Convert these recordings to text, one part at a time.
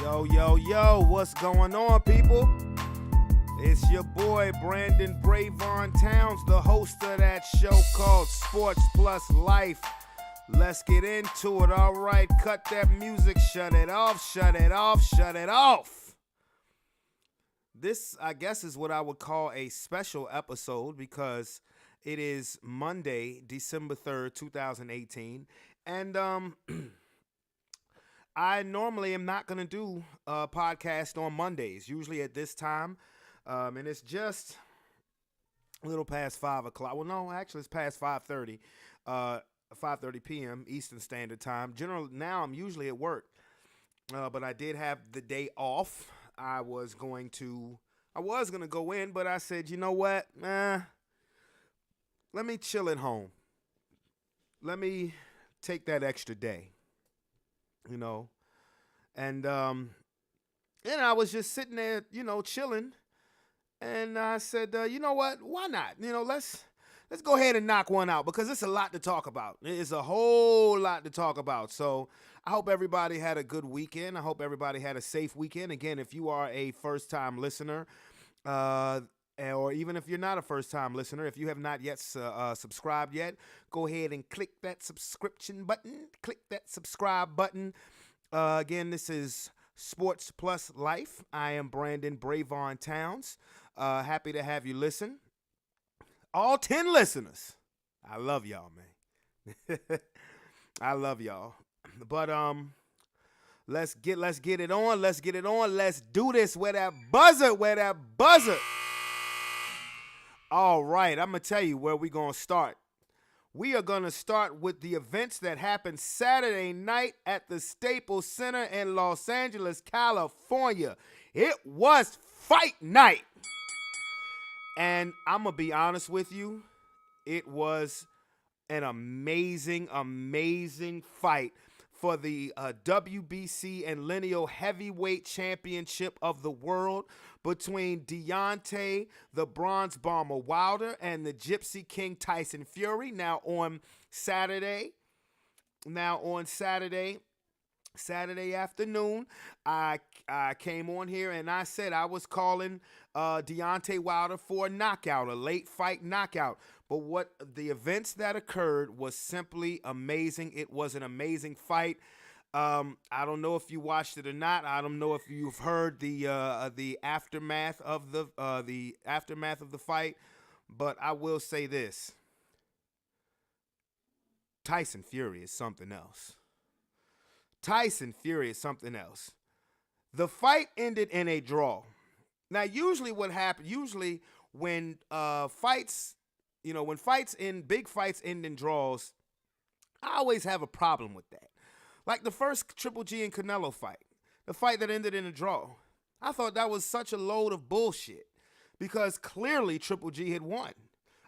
Yo, what's going on, people? It's your boy, Brandon Brevon Towns, the host of that show called Sports Plus Life. Let's get into it. All right, cut that music. Shut it off. This, I guess, is what I would call a special episode because it is Monday, December 3rd, 2018. And, I normally am not going to do a podcast on Mondays, usually at this time, and it's just a little past 5 o'clock. Well, no, actually, it's past 5:30 p.m. Eastern Standard Time. Generally, now I'm usually at work, but I did have the day off. I was going to go in, but I said, you know what? Let me chill at home. Let me take that extra day. And I was just sitting there, chilling, and I said, you know what, why not? Let's go ahead and knock one out because it's a lot to talk about. It's a whole lot to talk about. So I hope everybody had a good weekend. I hope everybody had a safe weekend. Again, if you are a first-time listener, or even if you're not a first-time listener, if you have not yet subscribed yet, go ahead and click that subscription button. Click that subscribe button. Again, this is Sports Plus Life. I am Brandon Brevon Towns. Happy to have you listen. All 10 listeners. I love y'all, man. I love y'all. But let's get it on. Let's do this. Where that buzzer. All right, I'm going to tell you where we're going to start. We are going to start with the events that happened Saturday night at the Staples Center in Los Angeles, California. It was fight night. And I'm going to be honest with you, it was an amazing fight for the WBC and Lineal Heavyweight Championship of the world between Deontay, the Bronze Bomber Wilder, and the Gypsy King Tyson Fury. Now on Saturday afternoon, I came on here and I said I was calling Deontay Wilder for a knockout, a late fight knockout. But what the events that occurred was simply amazing. It was an amazing fight. I don't know if you watched it or not. I don't know if you've heard the aftermath of the fight, but I will say this: Tyson Fury is something else. The fight ended in a draw. Now, usually what happens, when fights big fights end in draws, I always have a problem with that. Like the first Triple G and Canelo fight, the fight that ended in a draw. I thought that was such a load of bullshit because clearly Triple G had won.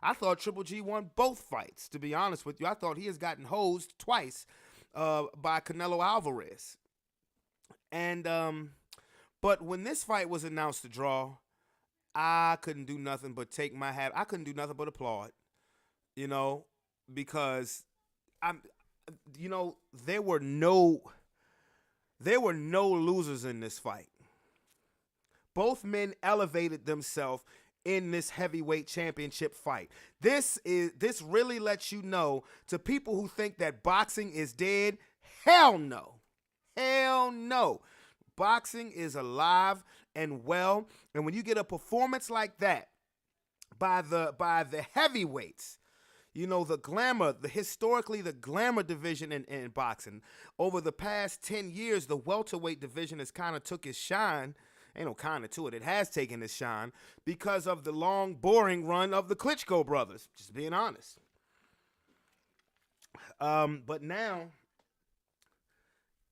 I thought Triple G won both fights, to be honest with you. I thought he has gotten hosed twice by Canelo Alvarez. And but when this fight was announced a draw, I couldn't do nothing but take my hat. I couldn't do nothing but applaud, because there were no losers in this fight. Both men elevated themselves in this heavyweight championship fight. This really lets you know, to people who think that boxing is dead, hell no. Boxing is alive and well, and when you get a performance like that by the heavyweights, historically the glamour division in boxing, over the past 10 years, the welterweight division has kind of took its shine. Ain't no kind of to it. It has taken its shine because of the long, boring run of the Klitschko brothers, just being honest. But now,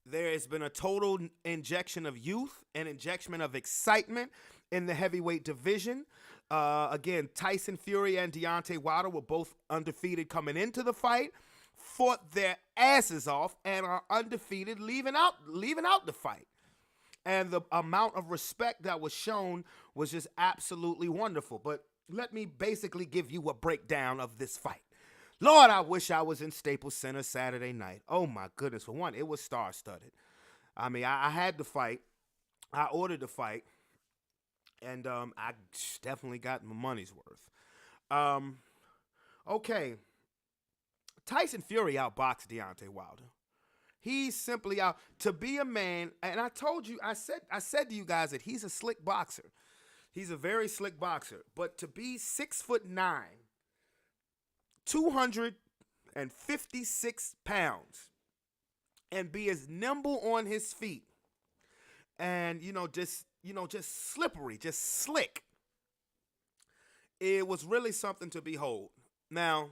there has been a total injection of youth, an injection of excitement in the heavyweight division. Again, Tyson Fury and Deontay Wilder were both undefeated coming into the fight, fought their asses off, and are undefeated leaving out the fight. And the amount of respect that was shown was just absolutely wonderful. But let me basically give you a breakdown of this fight. Lord, I wish I was in Staples Center Saturday night. Oh, my goodness. For one, it was star-studded. I mean, I had to fight. I ordered the fight, and I definitely got my money's worth. Um, okay, Tyson Fury outboxed Deontay Wilder. He's simply out to be a man, and I told you, I said to you guys that he's a slick boxer. He's a very slick boxer, but to be 6'9", 256 pounds, and be as nimble on his feet, and just slippery, just slick. It was really something to behold. Now,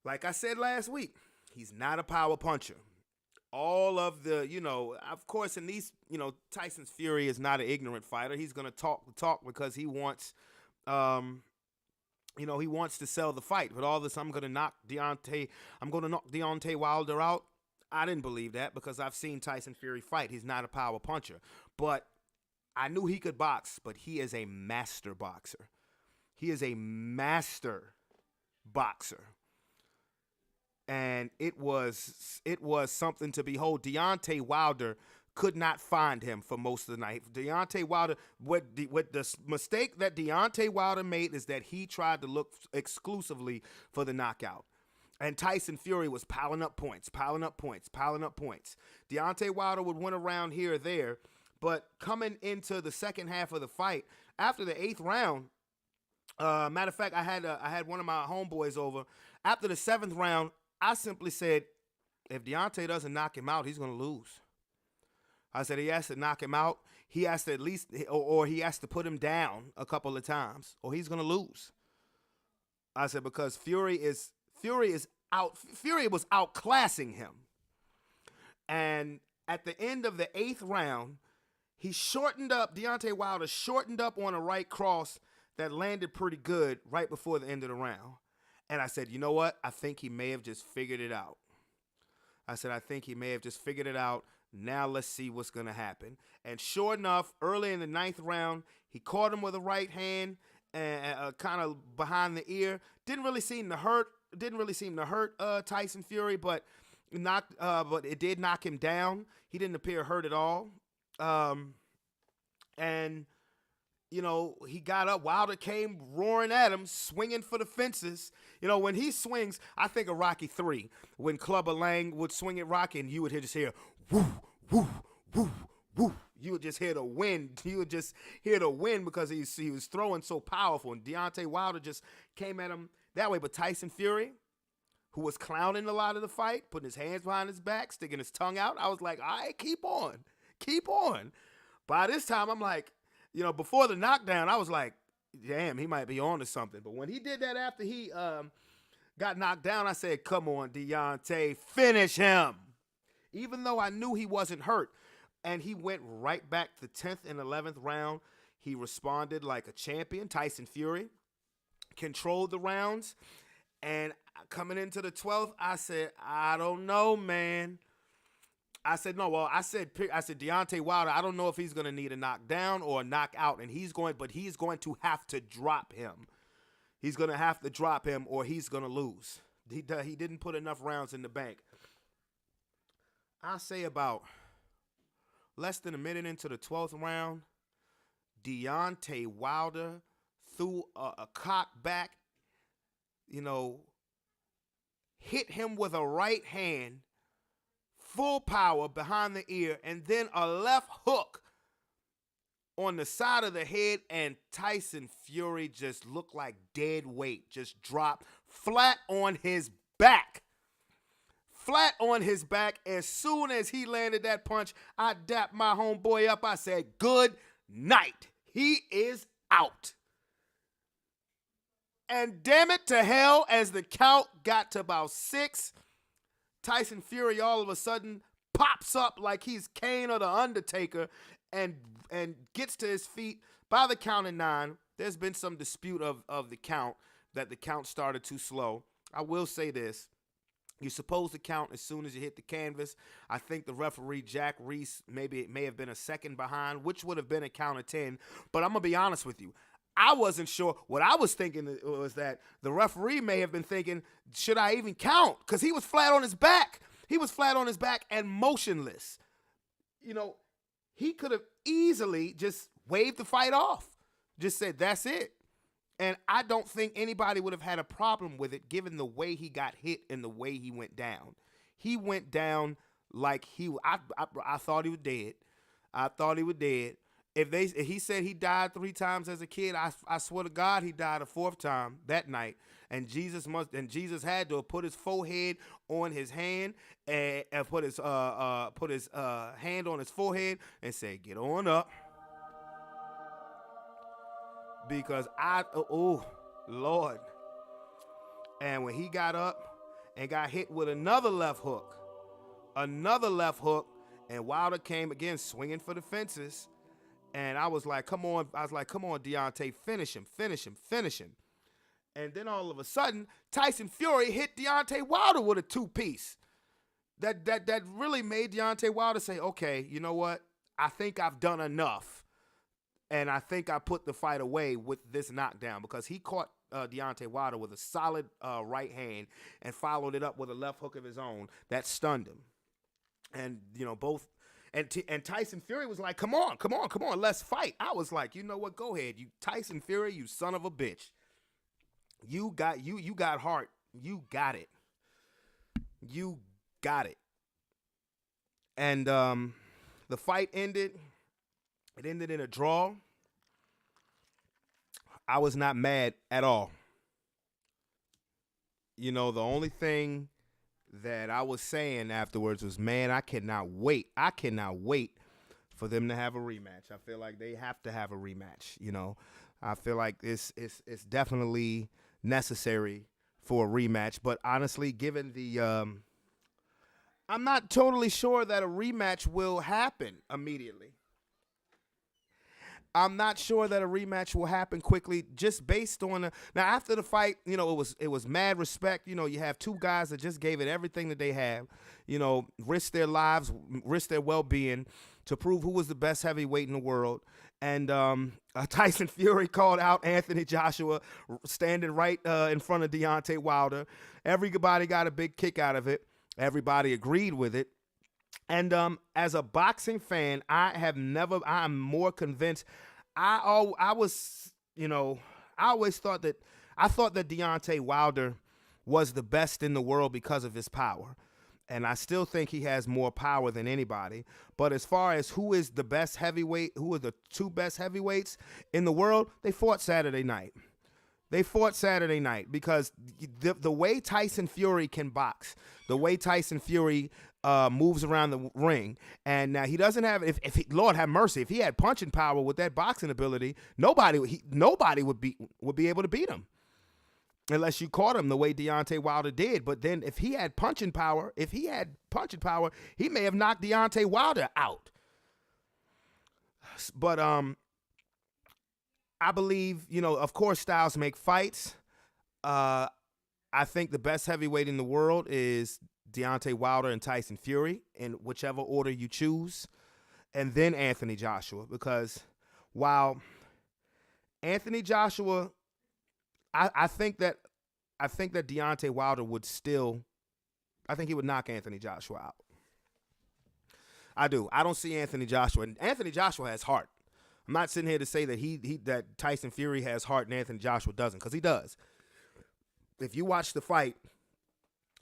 like I said last week, he's not a power puncher. All of the, of course, in these, Tyson's Fury is not an ignorant fighter. He's going to talk the talk because he wants, he wants to sell the fight. But all this, I'm going to knock Deontay Wilder out. I didn't believe that because I've seen Tyson Fury fight. He's not a power puncher. But I knew he could box, but he is a master boxer. He is a master boxer. And it was something to behold. Deontay Wilder could not find him for most of the night. Deontay Wilder, what the mistake that Deontay Wilder made is that he tried to look exclusively for the knockout. And Tyson Fury was piling up points. Deontay Wilder would win around here or there, but coming into the second half of the fight, after the 8th round, matter of fact, I had one of my homeboys over. After the 7th round, I simply said, if Deontay doesn't knock him out, he's going to lose. I said he has to knock him out. He has to at least, or he has to put him down a couple of times, or he's going to lose. I said because Fury was outclassing him. And at the end of the 8th round, Deontay Wilder shortened up on a right cross that landed pretty good right before the end of the round. And I said, you know what? I think he may have just figured it out. Now let's see what's going to happen. And sure enough, early in the 9th round, he caught him with a right hand and kind of behind the ear. Didn't really seem to hurt Tyson Fury, but it did knock him down. He didn't appear hurt at all. And he got up. Wilder came roaring at him, swinging for the fences. When he swings, I think of Rocky 3, when Clubber Lang would swing at Rocky, and you would just hear, woo, woo, woo, woo. You would just hear the wind. You would just hear the wind because he was throwing so powerful. And Deontay Wilder just came at him that way. But Tyson Fury, who was clowning a lot of the fight, putting his hands behind his back, sticking his tongue out, I was like, all right, keep on. By this time, I'm like, before the knockdown, I was like, damn, he might be on to something. But when he did that after he got knocked down, I said, come on, Deontay, finish him. Even though I knew he wasn't hurt. And he went right back to the 10th and 11th round. He responded like a champion. Tyson Fury controlled the rounds. And coming into the 12th, I said, I don't know, man. I said Deontay Wilder, I don't know if he's going to need a knockdown or a knockout, and he's going to have to drop him. He's going to have to drop him or he's going to lose. He didn't put enough rounds in the bank. I say about less than a minute into the 12th round, Deontay Wilder threw a cock back, hit him with a right hand, full power behind the ear, and then a left hook on the side of the head, and Tyson Fury just looked like dead weight, just dropped flat on his back. As soon as he landed that punch, I dapped my homeboy up. I said, good night. He is out. And damn it to hell, as the count got to about 6, Tyson Fury all of a sudden pops up like he's Kane or The Undertaker and gets to his feet by the count of 9. There's been some dispute of the count, that the count started too slow. I will say this. You're supposed to count as soon as you hit the canvas. I think the referee, Jack Reese, may have been a second behind, which would have been a count of 10. But I'm going to be honest with you. I wasn't sure. What I was thinking was that the referee may have been thinking, should I even count? Because he was flat on his back. And motionless. He could have easily just waved the fight off, just said, that's it. And I don't think anybody would have had a problem with it given the way he got hit and the way he went down. He went down like I thought he was dead. I thought he was dead. If he said he died 3 times as a kid, I swear to God he died a 4th time that night. And Jesus had to have put his forehead on his hand and put his hand on his forehead and say, "Get on up." Because oh Lord. And when he got up and got hit with another left hook, and Wilder came again swinging for the fences. And I was like, come on, Deontay, finish him. And then all of a sudden, Tyson Fury hit Deontay Wilder with a 2-piece. That really made Deontay Wilder say, okay, you know what? I think I've done enough. And I think I put the fight away with this knockdown, because he caught Deontay Wilder with a solid right hand and followed it up with a left hook of his own that stunned him. And, both. And Tyson Fury was like, come on, let's fight. I was like, you know what? Go ahead. You Tyson Fury, you son of a bitch. You got heart. You got it. And the fight ended. It ended in a draw. I was not mad at all. The only thing that I was saying afterwards was, man, I cannot wait for them to have a rematch. I feel like they have to have a rematch. I feel like it's definitely necessary for a rematch. But honestly, given the I'm not totally sure that a rematch will happen immediately. I'm not sure that a rematch will happen quickly, just based on now after the fight. It was mad respect. You have 2 guys that just gave it everything that they have. Risked their lives, risked their well-being to prove who was the best heavyweight in the world. And Tyson Fury called out Anthony Joshua standing right in front of Deontay Wilder. Everybody got a big kick out of it. Everybody agreed with it. And as a boxing fan, I'm more convinced. I always thought that Deontay Wilder was the best in the world because of his power. And I still think he has more power than anybody. But as far as who is the best heavyweight, who are the 2 best heavyweights in the world, they fought Saturday night. Because the way Tyson Fury can box, the way Tyson Fury moves around the ring, and now he doesn't have. Lord have mercy, if he had punching power with that boxing ability, nobody would be able to beat him, unless you caught him the way Deontay Wilder did. But then if he had punching power, he may have knocked Deontay Wilder out. But I believe, of course, styles make fights. I think the best heavyweight in the world is Deontay Wilder and Tyson Fury, in whichever order you choose. And then Anthony Joshua, because while Anthony Joshua, I think that Deontay Wilder would still, I think he would knock Anthony Joshua out. I do. I don't see Anthony Joshua. And Anthony Joshua has heart. I'm not sitting here to say that that Tyson Fury has heart and Anthony Joshua doesn't, because he does. If you watch the fight,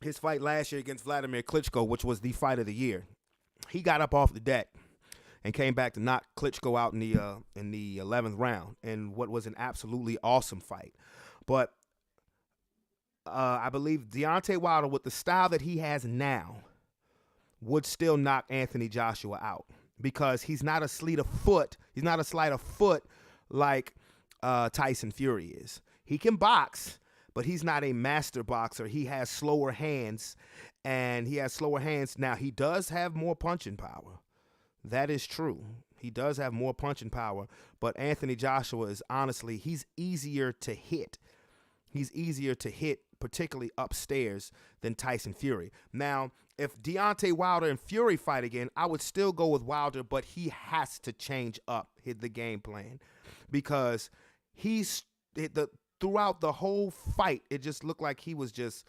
his fight last year against Vladimir Klitschko, which was the fight of the year, he got up off the deck and came back to knock Klitschko out in the 11th round in what was an absolutely awesome fight. But I believe Deontay Wilder, with the style that he has now, would still knock Anthony Joshua out, because he's not a sleight of foot. He's not a sleight of foot like Tyson Fury is. He can box, but he's not a master boxer. He has slower hands, Now, he does have more punching power. That is true. He does have more punching power, but Anthony Joshua is honestly, he's easier to hit. Particularly upstairs, than Tyson Fury. Now, if Deontay Wilder and Fury fight again, I would still go with Wilder, but he has to change up the game plan, because throughout the whole fight, it just looked like he was just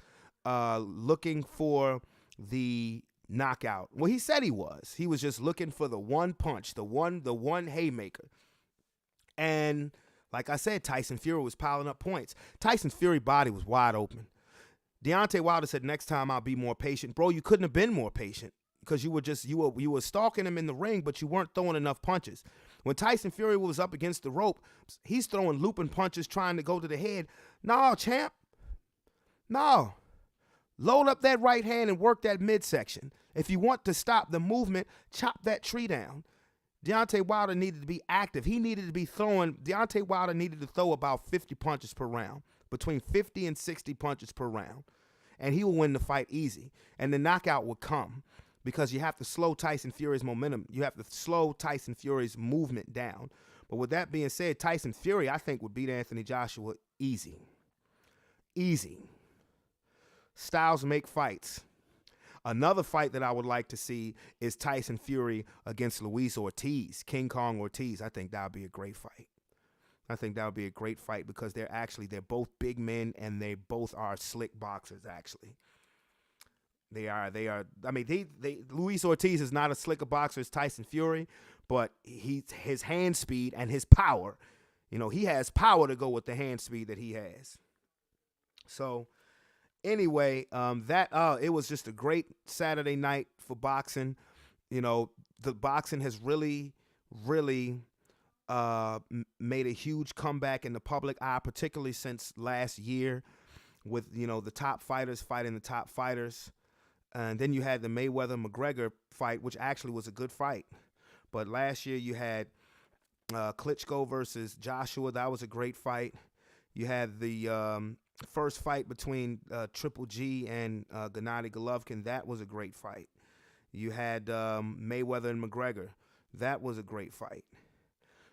looking for the knockout. Well, he said he was. He was just looking for the one punch, the one haymaker. And like I said, Tyson Fury was piling up points. Tyson Fury's body was wide open. Deontay Wilder said, next time I'll be more patient. Bro, you couldn't have been more patient because you were stalking him in the ring, but you weren't throwing enough punches. When Tyson Fury was up against the rope, he's throwing looping punches trying to go to the head. No, champ. No. Load up that right hand and work that midsection. If you want to stop the movement, chop that tree down. Deontay Wilder needed to be active. Deontay Wilder needed to throw about 50 punches per round, between 50 and 60 punches per round, and he will win the fight easy. And the knockout will come because you have to slow Tyson Fury's momentum. You have to slow Tyson Fury's movement down. But with that being said, Tyson Fury, I think, would beat Anthony Joshua easy. Easy. Styles make fights. Another fight that I would like to see is Tyson Fury against Luis Ortiz, King Kong Ortiz. I think that would be a great fight. I think that would be a great fight because they're both big men and they both are slick boxers, actually. They are. I mean, Luis Ortiz is not as slick a boxer as Tyson Fury, but his hand speed and his power, he has power to go with the hand speed that he has. So, anyway, it was just a great Saturday night for boxing. The boxing has really, really made a huge comeback in the public eye, particularly since last year with, the top fighters fighting the top fighters. And then you had the Mayweather-McGregor fight, which actually was a good fight. But last year you had Klitschko versus Joshua. That was a great fight. You had the first fight between Triple G and Gennady Golovkin. That was a great fight. You had Mayweather and McGregor. That was a great fight.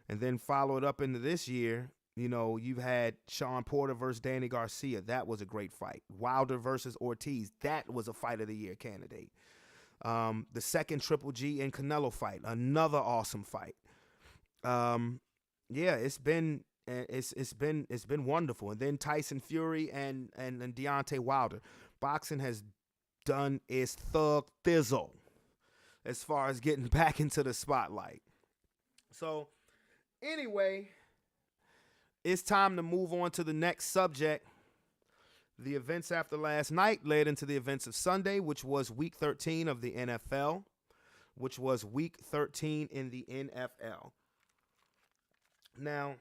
And then followed up into this year, you've had Sean Porter versus Danny Garcia. That was a great fight. Wilder versus Ortiz. That was a fight of the year candidate. The second Triple G and Canelo fight. Another awesome fight. It's been wonderful. And then Tyson Fury and Deontay Wilder. Boxing has done its thug thizzle as far as getting back into the spotlight. So, anyway, it's time to move on to the next subject. The events after last night led into the events of Sunday, which was Week 13 of the NFL, which was Week 13 in the NFL. Now,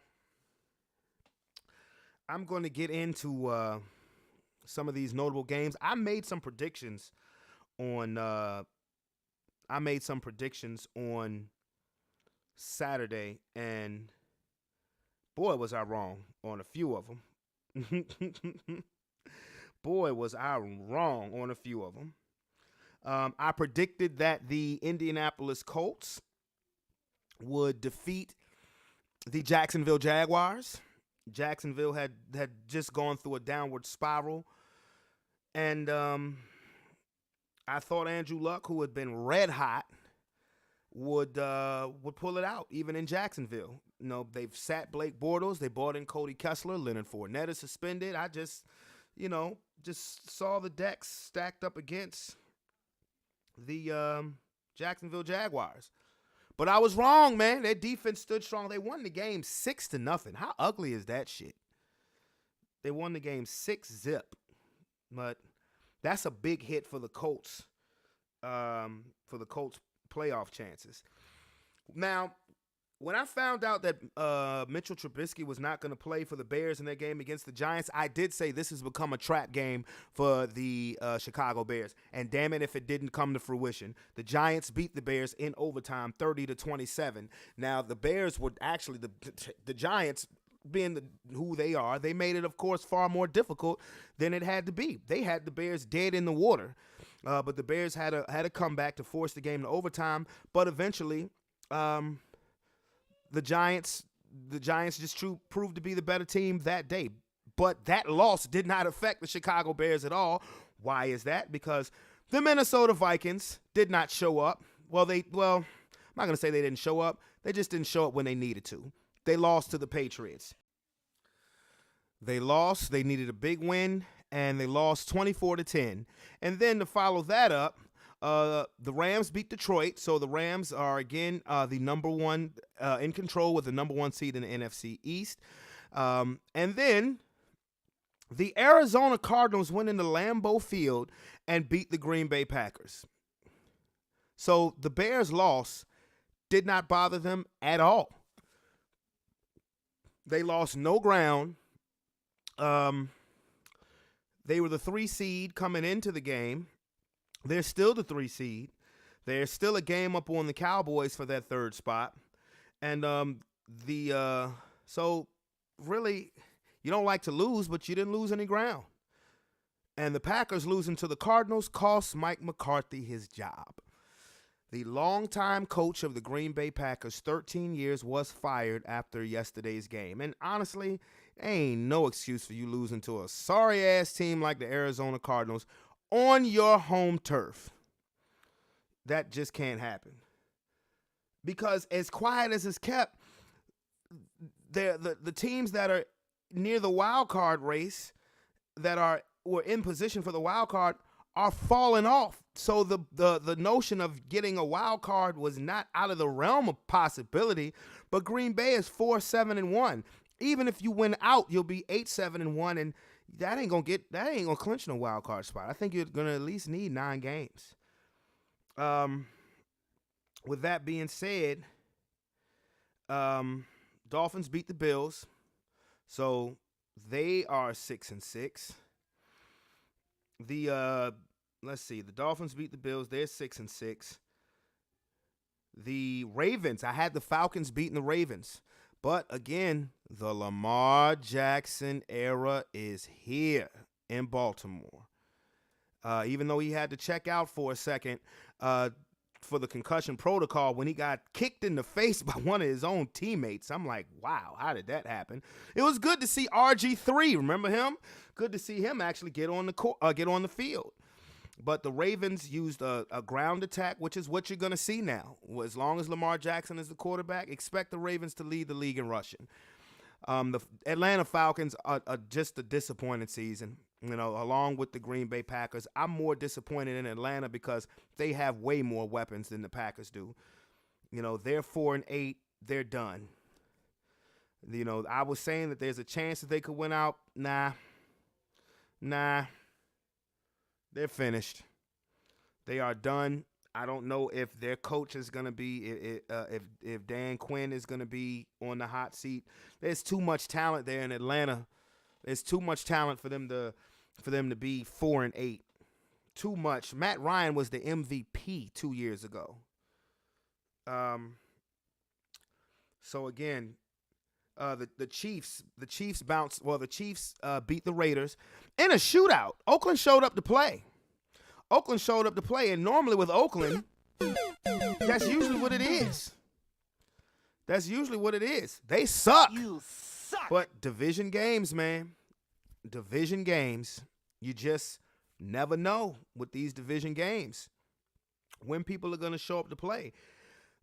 I'm going to get into some of these notable games. I made some predictions on Saturday, and boy, was I wrong on a few of them. Boy, was I wrong on a few of them. I predicted that the Indianapolis Colts would defeat the Jacksonville Jaguars. Jacksonville had just gone through a downward spiral. And I thought Andrew Luck, who had been red hot, would pull it out, even in Jacksonville. They've sat Blake Bortles. They brought in Cody Kessler. Leonard Fournette is suspended. I just saw the decks stacked up against the Jacksonville Jaguars. But I was wrong, man. Their defense stood strong. They won the game 6-0. How ugly is that shit? They won the game 6-0. But that's a big hit for the Colts, playoff chances. Now, when I found out that Mitchell Trubisky was not going to play for the Bears in their game against the Giants, I did say this has become a trap game for the Chicago Bears. And damn it if it didn't come to fruition. The Giants beat the Bears in overtime 30-27. Now, the Bears were actually, the Giants, being who they are, they made it, of course, far more difficult than it had to be. They had the Bears dead in the water. But the Bears had a comeback to force the game to overtime. But eventually, the Giants just proved to be the better team that day. But that loss did not affect the Chicago Bears at all. Why is that? Because the Minnesota Vikings did not show up. I'm not going to say they didn't show up. They just didn't show up when they needed to. They lost to the Patriots. They lost. They needed a big win, and they lost 24-10. And then to follow that up, The Rams beat Detroit, so the Rams are again the number one in control with the number one seed in the NFC East. And then the Arizona Cardinals went into Lambeau Field and beat the Green Bay Packers. So the Bears' loss did not bother them at all. They lost no ground. They were the 3 seed coming into the game. They're still the 3 seed. There's still a game up on the Cowboys for that 3rd spot. And so really, you don't like to lose, but you didn't lose any ground. And the Packers losing to the Cardinals cost Mike McCarthy his job. The longtime coach of the Green Bay Packers, 13 years, was fired after yesterday's game. And honestly, ain't no excuse for you losing to a sorry-ass team like the Arizona Cardinals on your home turf. That just can't happen. Because as quiet as it's kept, the teams that are near the wild card race that were in position for the wild card are falling off. So the notion of getting a wild card was not out of the realm of possibility. But Green Bay is 4-7-1. Even if you win out, you'll be 8-7-1, and that ain't gonna clinch no wild card spot. I think you're gonna at least need 9 games. With that being said, Dolphins beat the Bills, so they are 6-6. Let's see. The Dolphins beat the Bills. They're 6-6. The Ravens. I had the Falcons beating the Ravens. But again, the Lamar Jackson era is here in Baltimore. Even though he had to check out for a second for the concussion protocol when he got kicked in the face by one of his own teammates. I'm like, wow, how did that happen? It was good to see RG3. Remember him? Good to see him actually get on the field. But the Ravens used a ground attack, which is what you're going to see now. As long as Lamar Jackson is the quarterback, expect the Ravens to lead the league in rushing. The Atlanta Falcons are just a disappointing season, along with the Green Bay Packers. I'm more disappointed in Atlanta because they have way more weapons than the Packers do. They're 4-8. They're done. I was saying that there's a chance that they could win out. Nah. They're finished. They are done. I don't know if their coach is going to be, if Dan Quinn is going to be on the hot seat. There's too much talent there in Atlanta. There's too much talent for them to be 4-8. Too much. Matt Ryan was the MVP 2 years ago. So again, the Chiefs bounced. Well, the Chiefs beat the Raiders in a shootout. Oakland showed up to play. And normally with Oakland, that's usually what it is. They suck. You suck. But division games, man. Division games. You just never know with these division games when people are going to show up to play.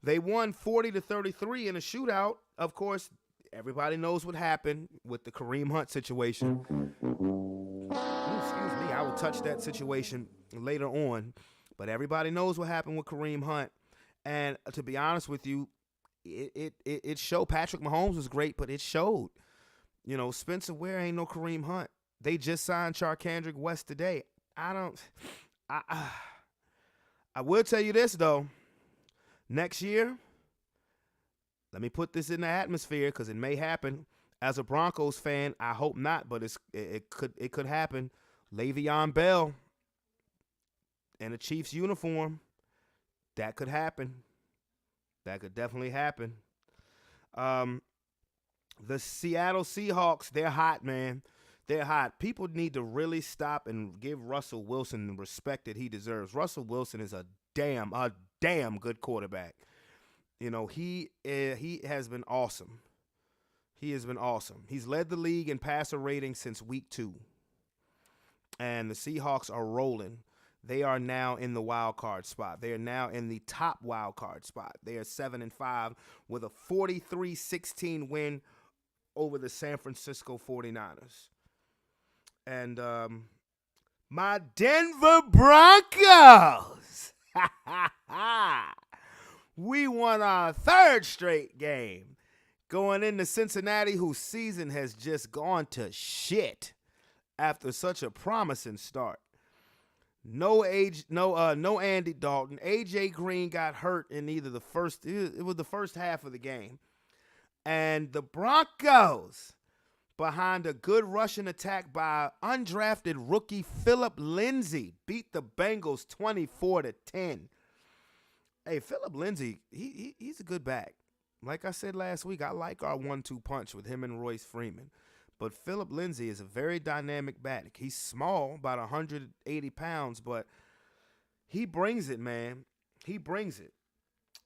They won 40-33 in a shootout. Of course, everybody knows what happened with the Kareem Hunt situation. Excuse me, I will touch that situation later on. But everybody knows what happened with Kareem Hunt. And to be honest with you, it showed. Patrick Mahomes was great, but it showed. Spencer Ware ain't no Kareem Hunt. They just signed Charkandrick West today. I will tell you this, though. Next year, let me put this in the atmosphere because it may happen. As a Broncos fan, I hope not, but it could happen. Le'Veon Bell in a Chiefs uniform, that could happen. That could definitely happen. The Seattle Seahawks, they're hot, man. They're hot. People need to really stop and give Russell Wilson the respect that he deserves. Russell Wilson is a damn good quarterback. He has been awesome. He's led the league in passer rating since week 2. And the Seahawks are rolling. They are now in the wild card spot. They are now in the top wild card spot. They are 7-5 with a 43-16 win over the San Francisco 49ers. And my Denver Broncos. We won our third straight game. Going into Cincinnati, whose season has just gone to shit after such a promising start. No Andy Dalton. AJ Green got hurt in either the first. It was the first half of the game, and the Broncos, behind a good rushing attack by undrafted rookie Philip Lindsay, beat the Bengals 24-10. Hey, Philip Lindsay, he's a good back. Like I said last week, I like our 1-2 punch with him and Royce Freeman. But Philip Lindsay is a very dynamic back. He's small, about 180 pounds, but he brings it, man. He brings it.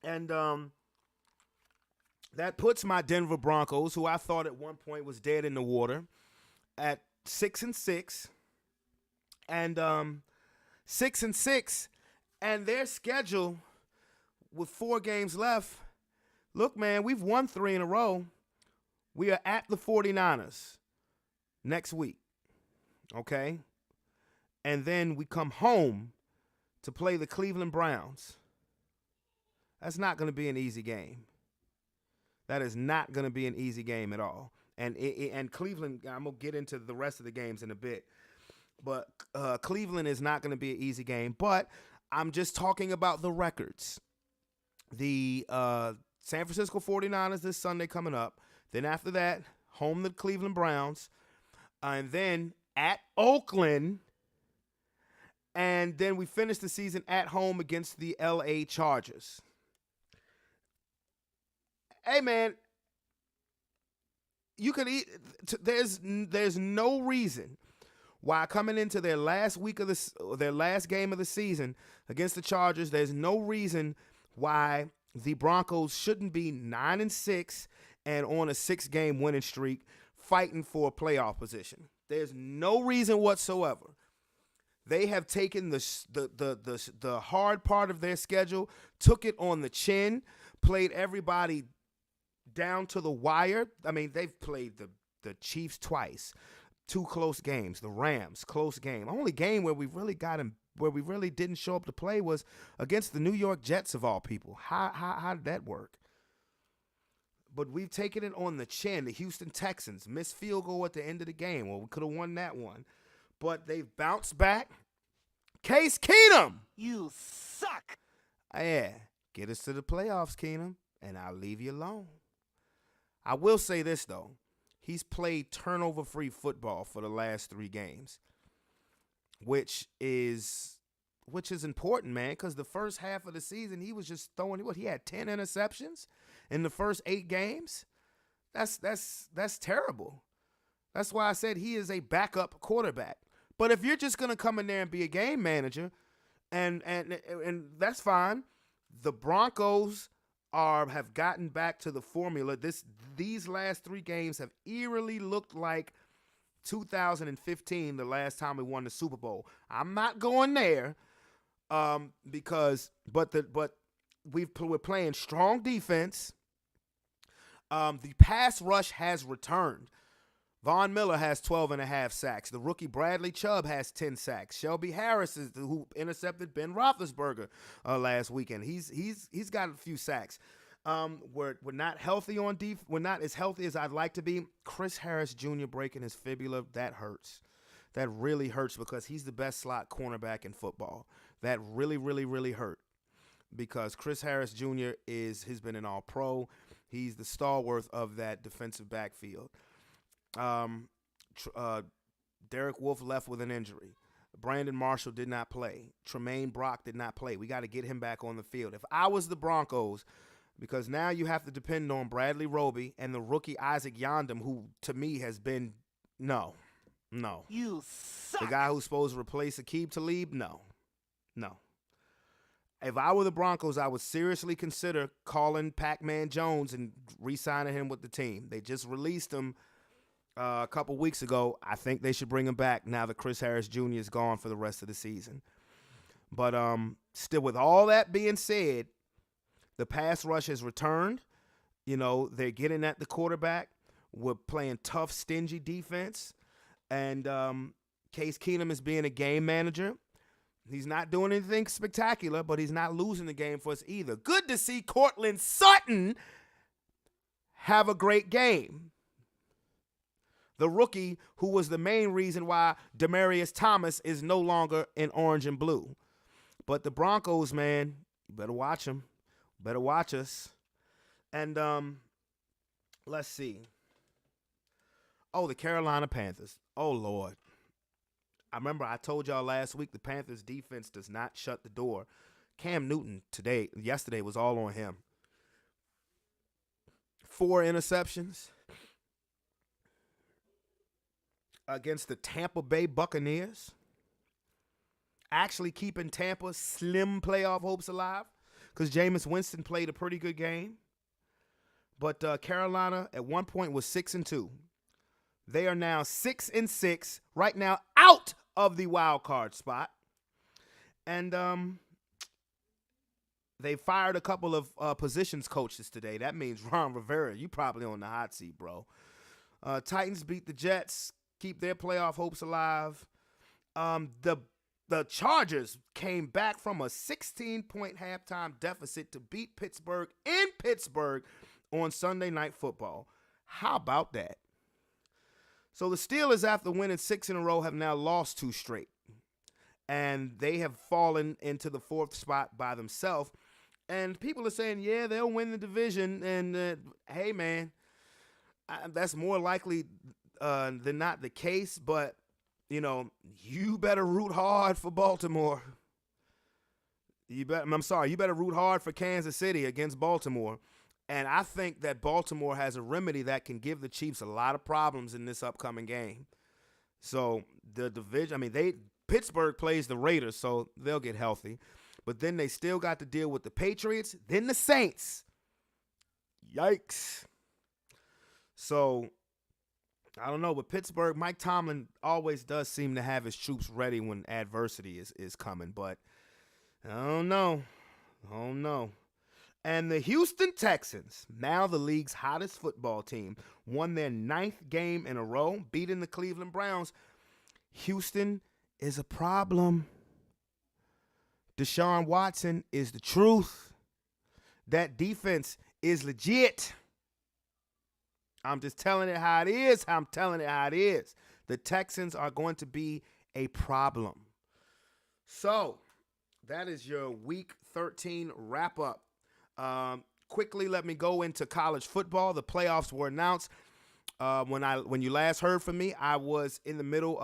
And that puts my Denver Broncos, who I thought at one point was dead in the water, at 6-6. And 6-6. And their schedule with 4 games left, look, man, we've won 3 in a row. We are at the 49ers next week, okay? And then we come home to play the Cleveland Browns. That's not going to be an easy game. That is not going to be an easy game at all. And Cleveland, I'm going to get into the rest of the games in a bit. But Cleveland is not going to be an easy game. But I'm just talking about the records. The San Francisco 49ers this Sunday coming up. Then after that, home to the Cleveland Browns. And then at Oakland. And then we finish the season at home against the LA Chargers. Hey, man, you could eat. There's no reason why coming into their last week of their last game of the season against the Chargers, there's no reason why the Broncos shouldn't be 9-6 and on a 6-game winning streak, fighting for a playoff position. There's no reason whatsoever. They have taken the hard part of their schedule, took it on the chin, played everybody down to the wire. I mean, they've played the Chiefs twice, 2 close games. The Rams, close game. Only game where we really didn't show up to play was against the New York Jets of all people. How did that work? But we've taken it on the chin. The Houston Texans missed field goal at the end of the game. Well, we could have won that one. But they've bounced back. Case Keenum. You suck. Yeah, get us to the playoffs, Keenum, and I'll leave you alone. I will say this, though. He's played turnover-free football for the last 3 games, which is important, man, because the first half of the season, he was just throwing, he had 10 interceptions in the first 8 games. That's terrible. That's why I said he is a backup quarterback. But if you're just going to come in there and be a game manager, and that's fine. The Broncos have gotten back to the formula. These last 3 games have eerily looked like 2015, the last time we won the Super Bowl. I'm not going there because we're playing strong defense. The pass rush has returned. Von Miller has 12.5 sacks. The rookie Bradley Chubb has 10 sacks. Shelby Harris is who intercepted Ben Roethlisberger last weekend. He's got a few sacks. We're not healthy on defense. We're not as healthy as I'd like to be. Chris Harris Jr. breaking his fibula, that hurts. That really hurts because he's the best slot cornerback in football. That really, really, really hurt because Chris Harris Jr. has been an All-Pro. He's the stalwart of that defensive backfield. Derek Wolfe left with an injury. Brandon Marshall did not play. Tremaine Brock did not play. We got to get him back on the field. If I was the Broncos, because now you have to depend on Bradley Roby and the rookie Isaac Yandom, who to me has been no. You suck. The guy who's supposed to replace Aqib Talib, no. If I were the Broncos, I would seriously consider calling Pac-Man Jones and re-signing him with the team. They just released him a couple weeks ago. I think they should bring him back now that Chris Harris Jr. is gone for the rest of the season. But still, with all that being said, the pass rush has returned. You know, they're getting at the quarterback. We're playing tough, stingy defense. And Case Keenum is being a game manager. He's not doing anything spectacular, but he's not losing the game for us either. Good to see Cortland Sutton have a great game. The rookie who was the main reason why Demaryius Thomas is no longer in orange and blue. But the Broncos, man, you better watch them. Better watch us. And let's see. Oh, the Carolina Panthers. Oh, Lord. I remember I told y'all last week the Panthers defense does not shut the door. Cam Newton yesterday was all on him. 4 interceptions against the Tampa Bay Buccaneers. Actually keeping Tampa's slim playoff hopes alive because Jameis Winston played a pretty good game. But Carolina at one point was 6-2. They are now 6-6, right now out of the wild card spot. And they fired a couple of positions coaches today. That means Ron Rivera, you probably on the hot seat, bro. Titans beat the Jets, keep their playoff hopes alive. The Chargers came back from a 16-point halftime deficit to beat Pittsburgh in Pittsburgh on Sunday Night Football. How about that? So the Steelers, after winning 6 in a row, have now lost 2 straight. And they have fallen into the 4th spot by themselves. And people are saying, yeah, they'll win the division. And, hey, man, that's more likely than not the case. But, you know, you better root hard for Baltimore. You better root hard for Kansas City against Baltimore. And I think that Baltimore has a remedy that can give the Chiefs a lot of problems in this upcoming game. So the division, Pittsburgh plays the Raiders, so they'll get healthy. But then they still got to deal with the Patriots, then the Saints. Yikes. So I don't know, but Pittsburgh, Mike Tomlin always does seem to have his troops ready when adversity is coming. But I don't know. And the Houston Texans, now the league's hottest football team, won their 9th game in a row, beating the Cleveland Browns. Houston is a problem. Deshaun Watson is the truth. That defense is legit. I'm just telling it how it is. The Texans are going to be a problem. So that is your Week 13 wrap-up. Quickly, let me go into college football. The playoffs were announced. When you last heard from me, I was in the middle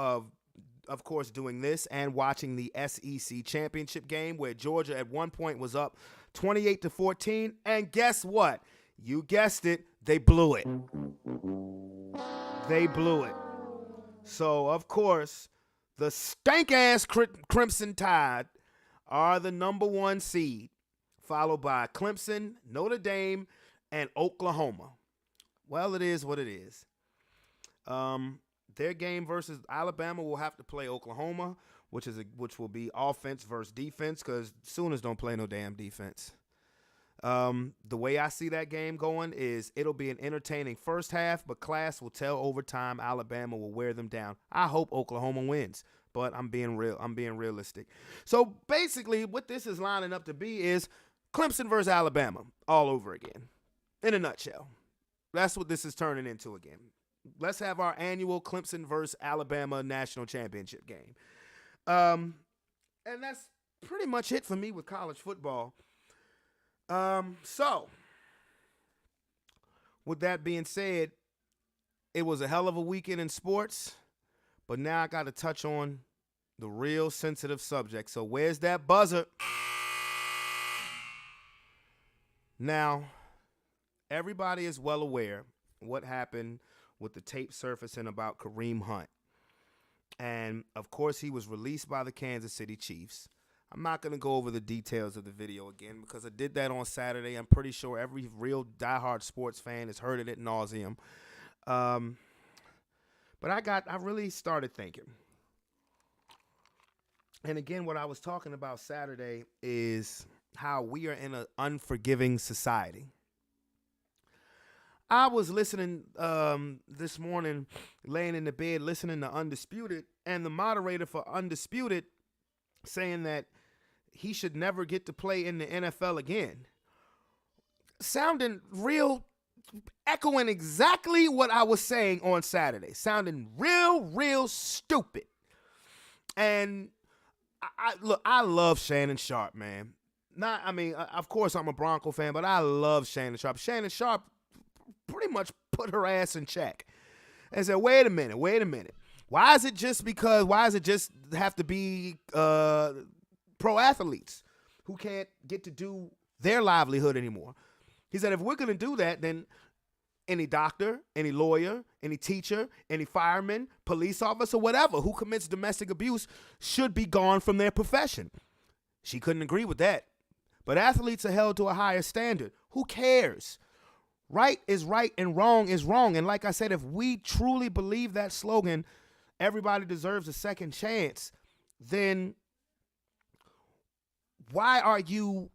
of course, doing this and watching the SEC championship game where Georgia at one point was up 28-14. And guess what? You guessed it. They blew it. So, of course, the stank-ass Crimson Tide are the number 1 seed, followed by Clemson, Notre Dame, and Oklahoma. Well, it is what it is. Their game versus Alabama will have to play Oklahoma, which will be offense versus defense because Sooners don't play no damn defense. The way I see that game going is it'll be an entertaining first half, but class will tell overtime Alabama will wear them down. I hope Oklahoma wins, but I'm being realistic. So basically what this is lining up to be is Clemson versus Alabama all over again. In a nutshell. That's what this is turning into again. Let's have our annual Clemson versus Alabama national championship game. And that's pretty much it for me with college football. So, with that being said, it was a hell of a weekend in sports, but now I got to touch on the real sensitive subject. So, where's that buzzer? Now, everybody is well aware what happened with the tape surfacing about Kareem Hunt. And, of course, he was released by the Kansas City Chiefs. I'm not going to go over the details of the video again because I did that on Saturday. I'm pretty sure every real diehard sports fan has heard it ad nauseum. But I really started thinking. And again, what I was talking about Saturday is how we are in an unforgiving society. I was listening this morning, laying in the bed, listening to Undisputed, and the moderator for Undisputed saying that he should never get to play in the NFL again. Sounding real, echoing exactly what I was saying on Saturday. Sounding real stupid. And look, I love Shannon Sharp, man. Of course I'm a Bronco fan, but I love Shannon Sharp. Shannon Sharp pretty much put her ass in check and said, wait a minute. Why does it just have to be pro athletes who can't get to do their livelihood anymore? He said, if we're going to do that, then any doctor, any lawyer, any teacher, any fireman, police officer, whatever, who commits domestic abuse should be gone from their profession. She couldn't agree with that. But athletes are held to a higher standard. Who cares? Right is right and wrong is wrong. And like I said, if we truly believe that slogan, everybody deserves a second chance, then why are you,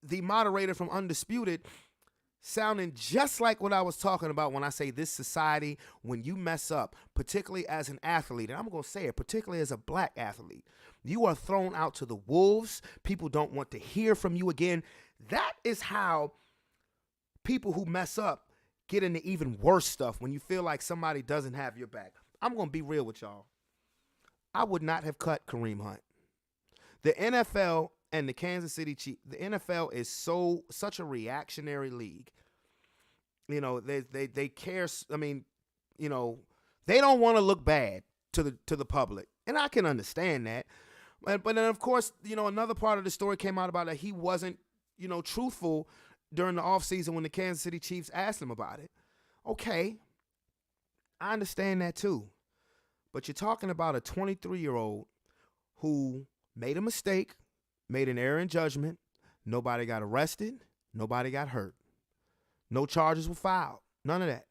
the moderator from Undisputed, sounding just like what I was talking about when I say this society, when you mess up, particularly as an athlete, and I'm going to say it, particularly as a black athlete, you are thrown out to the wolves. People don't want to hear from you again. That is how people who mess up get into even worse stuff when you feel like somebody doesn't have your back. I'm going to be real with y'all. I would not have cut Kareem Hunt. The NFL and the Kansas City Chiefs, the NFL is such a reactionary league. You know, they care. I mean, you know, they don't want to look bad to the public, and I can understand that. But then, of course, you know, another part of the story came out about that he wasn't, you know, truthful during the offseason when the Kansas City Chiefs asked him about it. Okay, I understand that too. But you're talking about a 23-year-old who made a mistake, made an error in judgment. Nobody got arrested. Nobody got hurt. No charges were filed. None of that.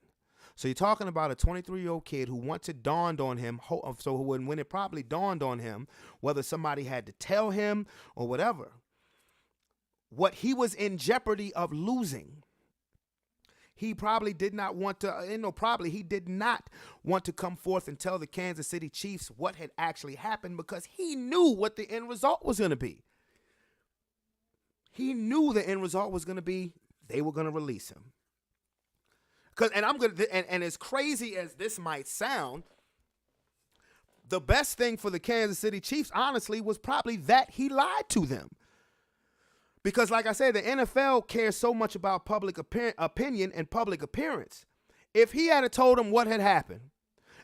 So you're talking about a 23-year-old kid who once it dawned on him, so when it probably dawned on him, whether somebody had to tell him or whatever, what he was in jeopardy of losing, he probably did not want to, he did not want to come forth and tell the Kansas City Chiefs what had actually happened because he knew what the end result was going to be. He knew the end result was going to be they were going to release him. And as crazy as this might sound, the best thing for the Kansas City Chiefs, honestly, was probably that he lied to them. Because like I said, the NFL cares so much about public opinion and public appearance. If he had told them what had happened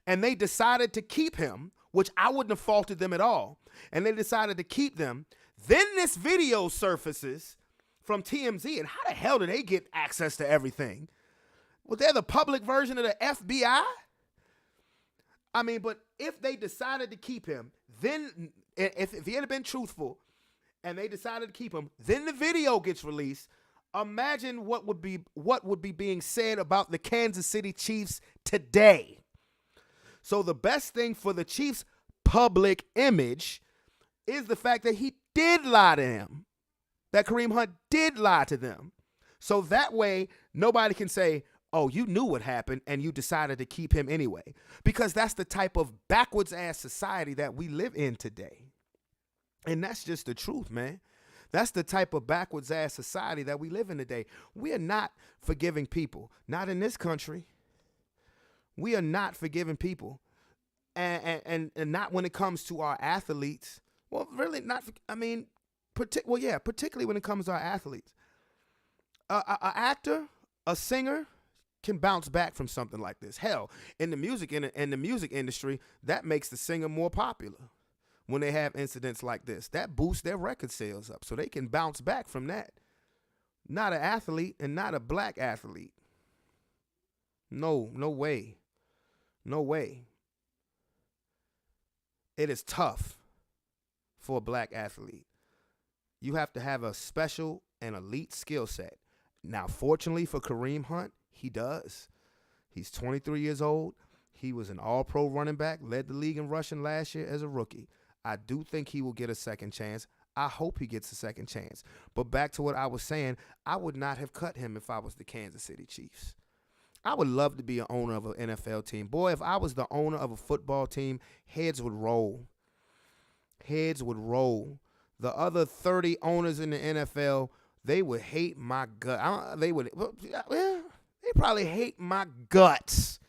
and they decided to keep him, which I wouldn't have faulted them at all, and they decided to keep them, then this video surfaces from TMZ. And how the hell did they get access to everything? Well, they're the public version of the FBI. I mean, but if they decided to keep him, then if he had been truthful and they decided to keep him, then the video gets released. Imagine what would be being said about the Kansas City Chiefs today. So the best thing for the Chiefs' public image is the fact that he did lie to him, that Kareem Hunt did lie to them. So that way, nobody can say, oh, you knew what happened and you decided to keep him anyway. Because that's the type of backwards-ass society that we live in today. And that's just the truth, man. That's the type of backwards-ass society that we live in today. We are not forgiving people. Not in this country. We are not forgiving people. And not when it comes to our athletes. Well, really not. Particularly when it comes to our athletes. An actor, a singer, can bounce back from something like this. Hell, in the music industry, that makes the singer more popular when they have incidents like this. That boosts their record sales up, so they can bounce back from that. Not an athlete, and not a black athlete. No way. No way. It is tough for a black athlete. You have to have a special and elite skill set. Now, fortunately for Kareem Hunt, he does. He's 23 years old. He was an all-pro running back, led the league in rushing last year as a rookie. I do think he will get a second chance. I hope he gets a second chance. But back to what I was saying, I would not have cut him if I was the Kansas City Chiefs. I would love to be an owner of an NFL team. Boy, if I was the owner of a football team, heads would roll. heads would roll. The other 30 owners in the NFL, they would hate my gut. They probably hate my guts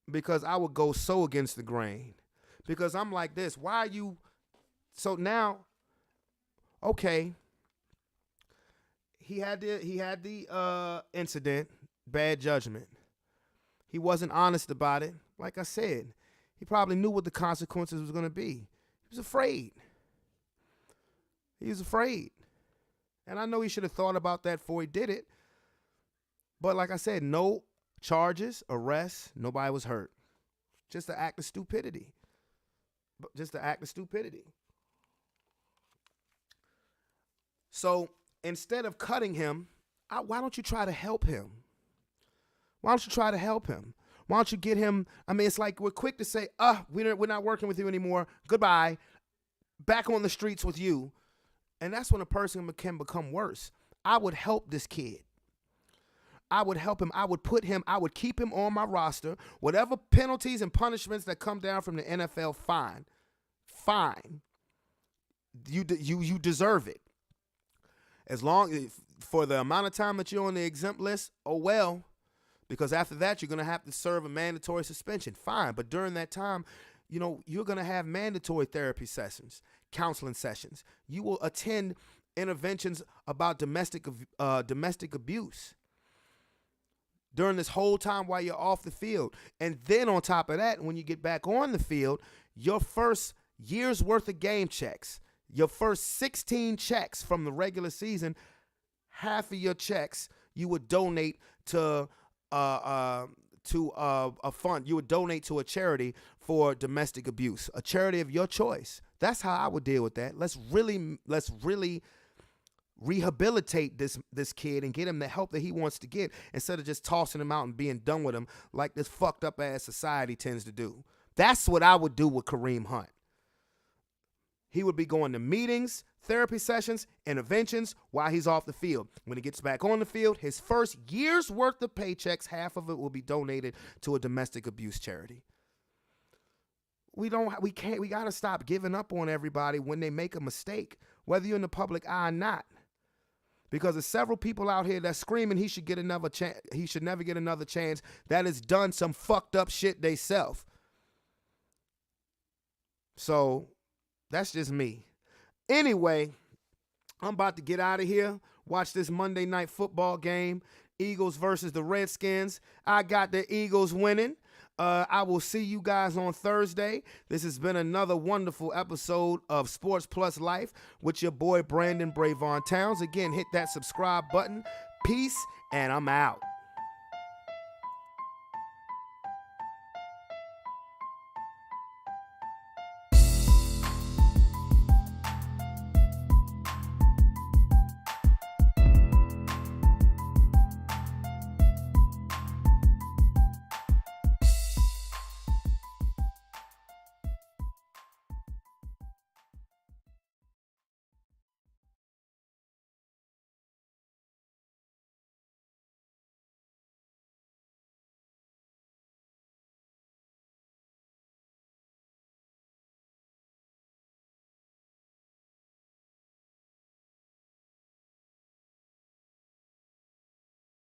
because I would go so against the grain. Because I'm like this. Why are you? So now, okay. He had the incident, bad judgment. He wasn't honest about it. Like I said, he probably knew what the consequences was going to be. He was afraid. He was afraid. And I know he should have thought about that before he did it. But like I said, no charges, arrests, nobody was hurt. Just an act of stupidity. Just an act of stupidity. So instead of cutting him, why don't you try to help him? Why don't you try to help him? Why don't you get him? I mean, it's like we're quick to say, we're not working with you anymore. Goodbye. Back on the streets with you. And that's when a person can become worse. I would help this kid. I would help him. I would keep him on my roster. Whatever penalties and punishments that come down from the NFL, fine. Fine. You deserve it. As long for the amount of time that you're on the exempt list, oh well. Because after that, you're going to have to serve a mandatory suspension. Fine. But during that time, you're going to have mandatory therapy sessions, counseling sessions. You will attend interventions about domestic abuse during this whole time while you're off the field. And then on top of that, when you get back on the field, your first year's worth of game checks, your first 16 checks from the regular season, half of your checks you would donate to a fund. You would donate to a charity for domestic abuse, a charity of your choice. That's how I would deal with that. Let's really rehabilitate this kid and get him the help that he wants to get instead of just tossing him out and being done with him like this fucked up ass society tends to do. That's what I would do with Kareem Hunt. He would be going to meetings, therapy sessions, interventions while he's off the field. When he gets back on the field, his first year's worth of paychecks, half of it will be donated to a domestic abuse charity. We got to stop giving up on everybody when they make a mistake, whether you're in the public eye or not. Because there's several people out here that's screaming he should get another chance. He should never get another chance. That has done some fucked up shit they self. So that's just me. Anyway, I'm about to get out of here. Watch this Monday night football game. Eagles versus the Redskins. I got the Eagles winning. I will see you guys on Thursday. This has been another wonderful episode of Sports Plus Life with your boy Brandon Brevon Towns. Again, hit that subscribe button. Peace, and I'm out.